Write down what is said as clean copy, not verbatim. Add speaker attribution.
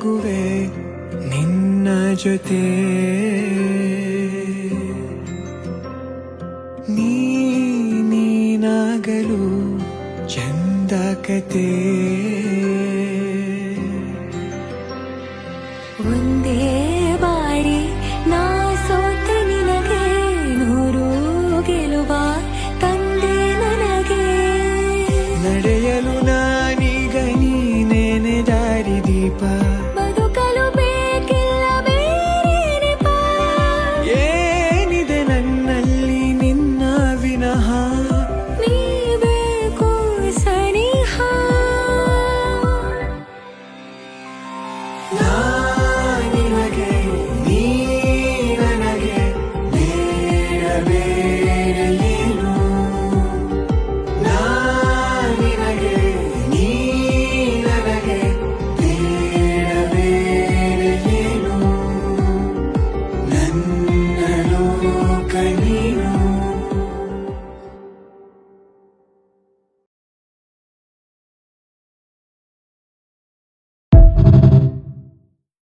Speaker 1: ಸಾಗುವೆ ನಿನ್ನ ಜೊತೆ ನೀನಾಗಲು ಚಂದ ಕತೆ
Speaker 2: ಒಂದೇ ಬಾರಿ ನಾ ಸೋತ ನಿನಗೆ ನೂರು ಗೆಲುವ ತಂದೆ ನನಗೆ
Speaker 1: ನಡೆಯಲು ನಾನೀಗ ನೀನೇನೆ ದಾರಿ ದೀಪ
Speaker 2: ಬದುಕಲು ಬೇಕಿಲ್ಲ ಬೇರೆ ನೆಪ
Speaker 1: ಏನಿದೆ ನನ್ನಲ್ಲಿ ನಿನ್ನ ವಿನಃ
Speaker 2: ನೀ ಬೇಕು ಸನಿಹ
Speaker 1: ನಿನಗೆ ನೀ ನನಗೆ ಬೇಡ ಬೇಡ ಏನು ನಿನಗೆ ನೀ ನನಗೆ ಬೇಡ ಬೇಡ ಏನು ನನ್ನ ಲೋಕ ನೀ